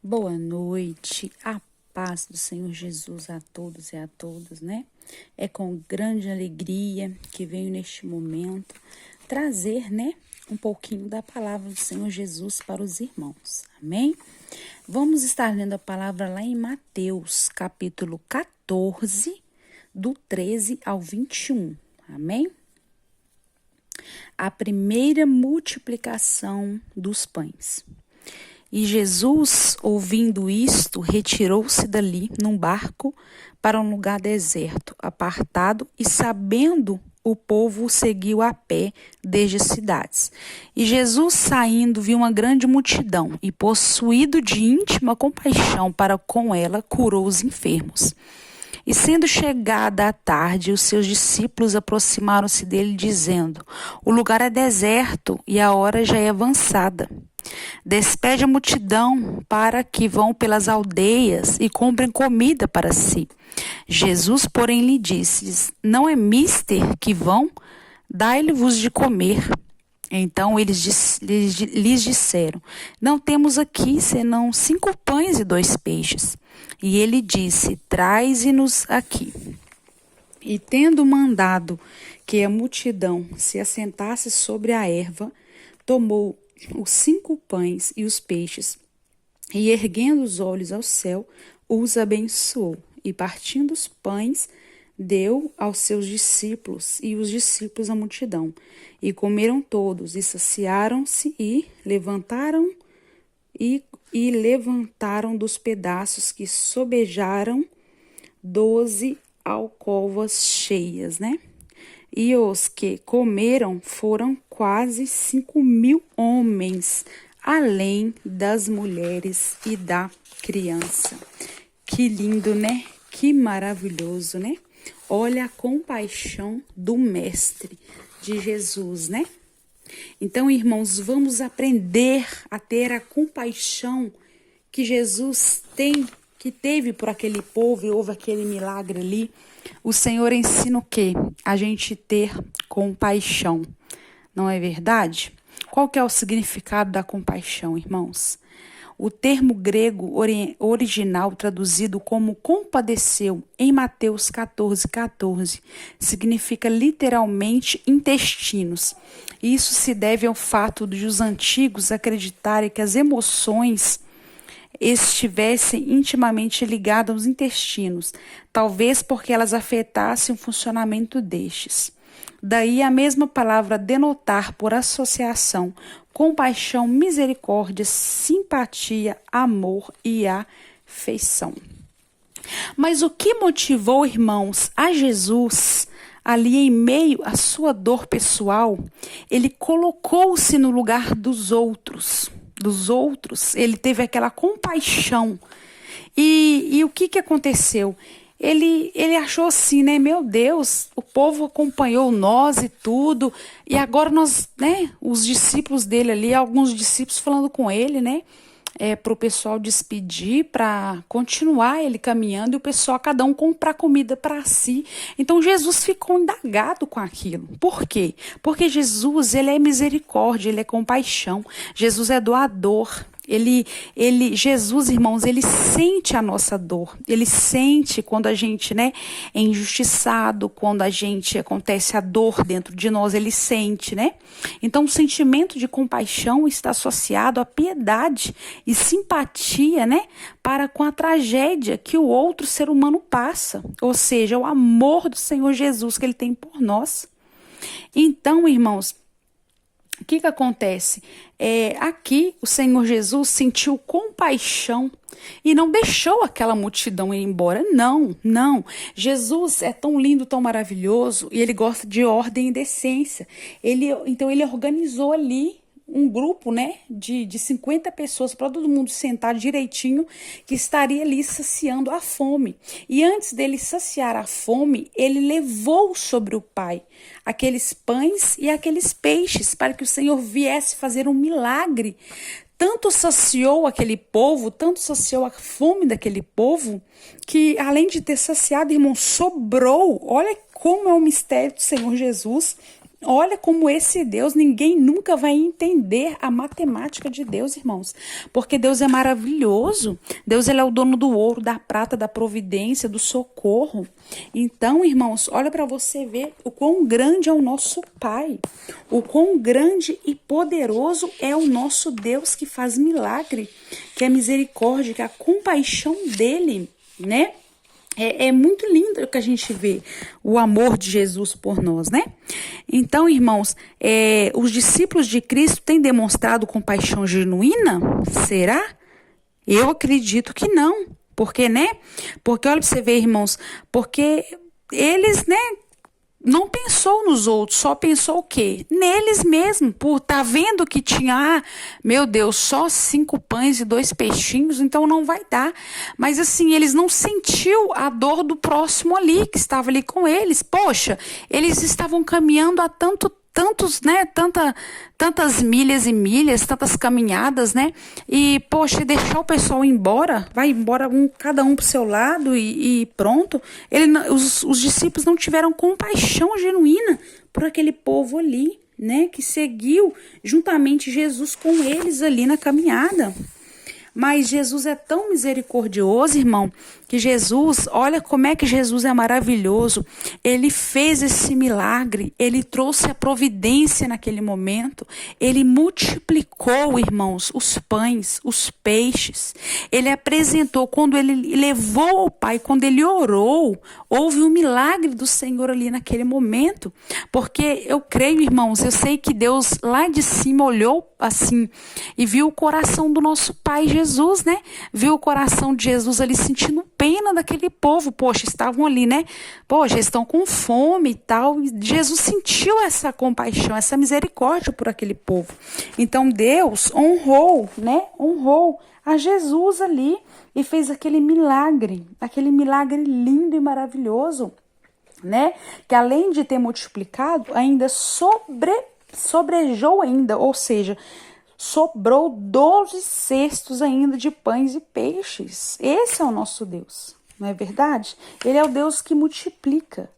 Boa noite, a paz do Senhor Jesus a todos e a todas, né? É com grande alegria que venho neste momento trazer, né, um pouquinho da palavra do Senhor Jesus para os irmãos, amém? Vamos estar lendo a palavra lá em Mateus, capítulo 14, do 13 ao 21, amém? A primeira multiplicação dos pães. E Jesus, ouvindo isto, retirou-se dali num barco para um lugar deserto, apartado, e sabendo o povo o seguiu a pé desde as cidades. E Jesus, saindo, viu uma grande multidão, e possuído de íntima compaixão para com ela, curou os enfermos. E sendo chegada a tarde, os seus discípulos aproximaram-se dele, dizendo: O lugar é deserto e a hora já é avançada. Despede a multidão para que vão pelas aldeias e comprem comida para si. Jesus, porém, lhe disse: Não é mister que vão? Dai-lhe-vos de comer. Então lhes disseram: Não temos aqui senão 5 pães e 2 peixes. E ele disse: Traze-nos aqui. E tendo mandado que a multidão se assentasse sobre a erva, tomou os 5 pães e os peixes, e erguendo os olhos ao céu, os abençoou, e partindo os pães, deu aos seus discípulos, e os discípulos à multidão. E comeram todos, e saciaram-se, e levantaram dos pedaços que sobejaram 12 alcovas cheias, né? E os que comeram foram quase 5.000 homens, além das mulheres e da criança. Que lindo, né? Que maravilhoso, né? Olha a compaixão do Mestre, de Jesus, né? Então, irmãos, vamos aprender a ter a compaixão que Jesus teve por aquele povo e houve aquele milagre ali. O Senhor ensina o quê? A gente ter compaixão, não é verdade? Qual que é o significado da compaixão, irmãos? O termo grego original traduzido como compadeceu em Mateus 14,14 significa literalmente intestinos. Isso se deve ao fato de os antigos acreditarem que as emoções estivessem intimamente ligadas aos intestinos, talvez porque elas afetassem o funcionamento destes. Daí a mesma palavra denotar por associação compaixão, misericórdia, simpatia, amor e afeição. Mas o que motivou, irmãos, a Jesus ali em meio à sua dor pessoal? Ele colocou-se no lugar dos outros. Ele teve aquela compaixão. E o que aconteceu? Ele achou assim, né? Meu Deus, o povo acompanhou nós e tudo. E agora nós, né? Os discípulos dele ali, alguns discípulos falando com ele, né? Para o pessoal despedir, para continuar ele caminhando e o pessoal, cada um comprar comida para si. Então Jesus ficou indagado com aquilo. Por quê? Porque Jesus, ele é misericórdia, ele é compaixão. Jesus é doador. Jesus, irmãos, ele sente a nossa dor. Ele sente quando a gente, né, é injustiçado, quando a gente acontece a dor dentro de nós, ele sente, né? Então, o sentimento de compaixão está associado à piedade e simpatia, né, para com a tragédia que o outro ser humano passa. Ou seja, o amor do Senhor Jesus que ele tem por nós. Então, irmãos, o que acontece? Aqui o Senhor Jesus sentiu compaixão e não deixou aquela multidão ir embora. Não. Jesus é tão lindo, tão maravilhoso e ele gosta de ordem e decência. Então ele organizou ali um grupo, né, de 50 pessoas para todo mundo sentar direitinho, que estaria ali saciando a fome. E antes dele saciar a fome, ele levou sobre o Pai aqueles pães e aqueles peixes para que o Senhor viesse fazer um milagre. Tanto saciou aquele povo, tanto saciou a fome daquele povo, que além de ter saciado, irmão, sobrou. Olha como é o mistério do Senhor Jesus. Olha como esse Deus, ninguém nunca vai entender a matemática de Deus, irmãos. Porque Deus é maravilhoso. Deus, ele é o dono do ouro, da prata, da providência, do socorro. Então, irmãos, olha para você ver o quão grande é o nosso Pai. O quão grande e poderoso é o nosso Deus que faz milagre, que é misericórdia, que é a compaixão dele, né? É muito lindo o que a gente vê, o amor de Jesus por nós, né? Então, irmãos, os discípulos de Cristo têm demonstrado compaixão genuína? Será? Eu acredito que não. Por quê, né? Porque, olha para você ver, irmãos, porque eles, né, não pensou nos outros, só pensou o quê? Neles mesmo, por estar vendo que tinha, meu Deus, só 5 pães e 2 peixinhos, então não vai dar. Mas assim, eles não sentiu a dor do próximo ali, que estava ali com eles. Poxa, eles estavam caminhando há tantos, né, tantas milhas e milhas, tantas caminhadas, né, e, poxa, deixar o pessoal ir embora, vai embora cada um pro seu lado e pronto. Os discípulos não tiveram compaixão genuína por aquele povo ali, né, que seguiu juntamente Jesus com eles ali na caminhada. Mas Jesus é tão misericordioso, irmão, que Jesus, olha como é que Jesus é maravilhoso. Ele fez esse milagre, ele trouxe a providência naquele momento, ele multiplicou, irmãos, os pães, os peixes. Ele apresentou, quando ele levou ao Pai, quando ele orou, houve um milagre do Senhor ali naquele momento. Porque eu creio, irmãos, eu sei que Deus lá de cima olhou assim e viu o coração do nosso Pai Jesus, né? Viu o coração de Jesus ali sentindo pena daquele povo. Poxa, estavam ali, né? Poxa, estão com fome e tal. E Jesus sentiu essa compaixão, essa misericórdia por aquele povo. Então Deus honrou, né? Honrou a Jesus ali e fez aquele milagre lindo e maravilhoso, né? Que além de ter multiplicado, ainda sobrejou ainda, ou seja, sobrou 12 cestos ainda de pães e peixes. Esse é o nosso Deus, não é verdade? Ele é o Deus que multiplica.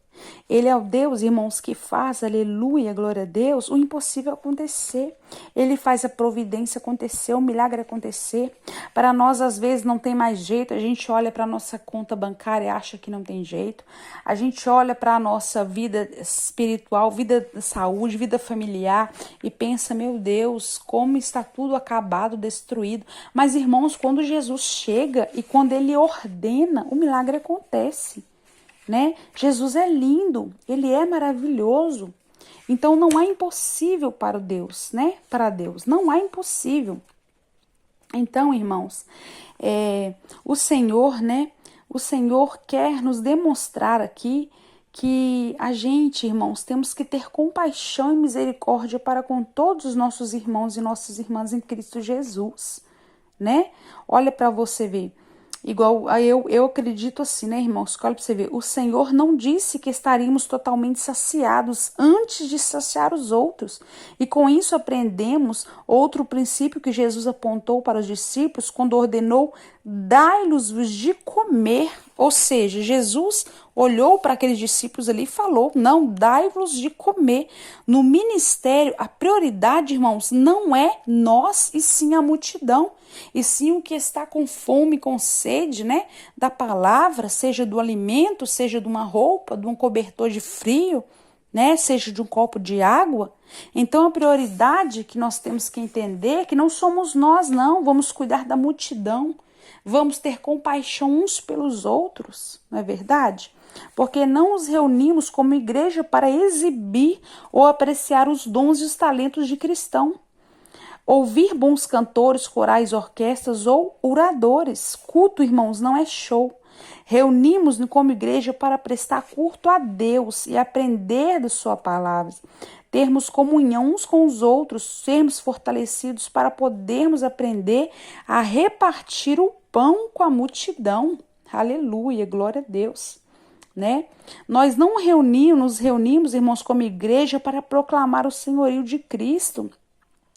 Ele é o Deus, irmãos, que faz, aleluia, glória a Deus, o impossível acontecer. Ele faz a providência acontecer, o milagre acontecer. Para nós, às vezes, não tem mais jeito. A gente olha para a nossa conta bancária e acha que não tem jeito. A gente olha para a nossa vida espiritual, vida de saúde, vida familiar e pensa, meu Deus, como está tudo acabado, destruído. Mas, irmãos, quando Jesus chega e quando ele ordena, o milagre acontece. Né? Jesus é lindo, ele é maravilhoso. Então não há impossível para Deus, né? Para Deus, não há impossível. Então, irmãos, o Senhor, né? O Senhor quer nos demonstrar aqui que a gente, irmãos, temos que ter compaixão e misericórdia para com todos os nossos irmãos e nossas irmãs em Cristo Jesus, né? Olha para você ver. Igual eu acredito assim, né, irmãos? Olha para você ver. O Senhor não disse que estaríamos totalmente saciados antes de saciar os outros. E com isso aprendemos outro princípio que Jesus apontou para os discípulos quando ordenou: dai-los de comer. Ou seja, Jesus olhou para aqueles discípulos ali e falou: não, dai-vos de comer. No ministério, a prioridade, irmãos, não é nós e sim a multidão. E sim o que está com fome, com sede, né, da palavra, seja do alimento, seja de uma roupa, de um cobertor de frio, né, seja de um copo de água. Então a prioridade que nós temos que entender é que não somos nós, não, vamos cuidar da multidão, vamos ter compaixão uns pelos outros, não é verdade? Porque não nos reunimos como igreja para exibir ou apreciar os dons e os talentos de cristão. Ouvir bons cantores, corais, orquestras ou oradores. Culto, irmãos, não é show. Reunimos-nos como igreja para prestar culto a Deus e aprender da sua palavra. Termos comunhão uns com os outros, sermos fortalecidos para podermos aprender a repartir o pão com a multidão. Aleluia, glória a Deus. Né? Nós não nos reunimos, irmãos, como igreja para proclamar o senhorio de Cristo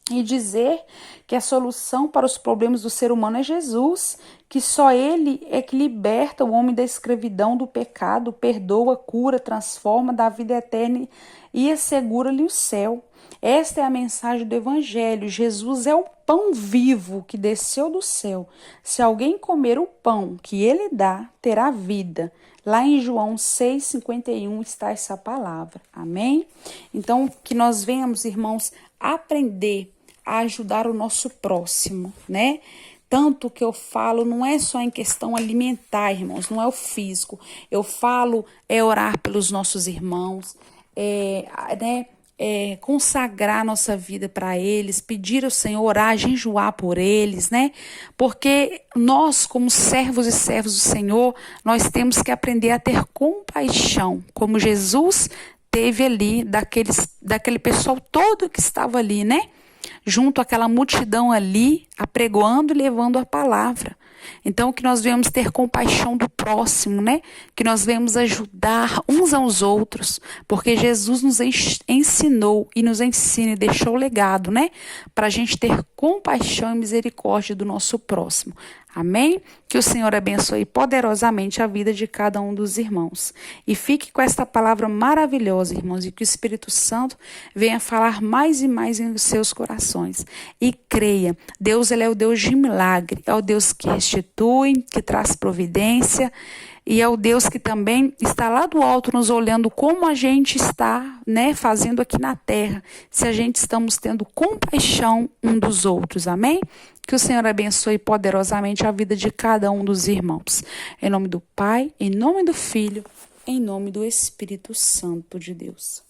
e dizer que a solução para os problemas do ser humano é Jesus, que só Ele é que liberta o homem da escravidão, do pecado, perdoa, cura, transforma, dá vida eterna e assegura-lhe o céu. Esta é a mensagem do Evangelho. Jesus é o pão vivo que desceu do céu. Se alguém comer o pão que ele dá, terá vida. Lá em João 6,51 está essa palavra. Amém? Então, que nós venhamos, irmãos, aprender a ajudar o nosso próximo, né? Tanto que eu falo, não é só em questão alimentar, irmãos, não é o físico. Eu falo orar pelos nossos irmãos, consagrar nossa vida para eles, pedir ao Senhor, orar, jejuar por eles, né? Porque nós, como servos e servos do Senhor, nós temos que aprender a ter compaixão, como Jesus teve ali daquele pessoal todo que estava ali, né? Junto àquela multidão ali, apregoando e levando a palavra. Então, que nós venhamos ter compaixão do próximo, né? Que nós venhamos ajudar uns aos outros, porque Jesus nos ensinou e nos ensina e deixou o legado, né? Para a gente ter compaixão e misericórdia do nosso próximo. Amém? Que o Senhor abençoe poderosamente a vida de cada um dos irmãos. E fique com esta palavra maravilhosa, irmãos, e que o Espírito Santo venha falar mais e mais em seus corações. E creia, Deus ele é o Deus de milagre, é o Deus que restitui, que traz providência, e é o Deus que também está lá do alto nos olhando como a gente está, né, fazendo aqui na terra, se a gente estamos tendo compaixão um dos outros, amém? Que o Senhor abençoe poderosamente a vida de cada um dos irmãos. Em nome do Pai, em nome do Filho, em nome do Espírito Santo de Deus.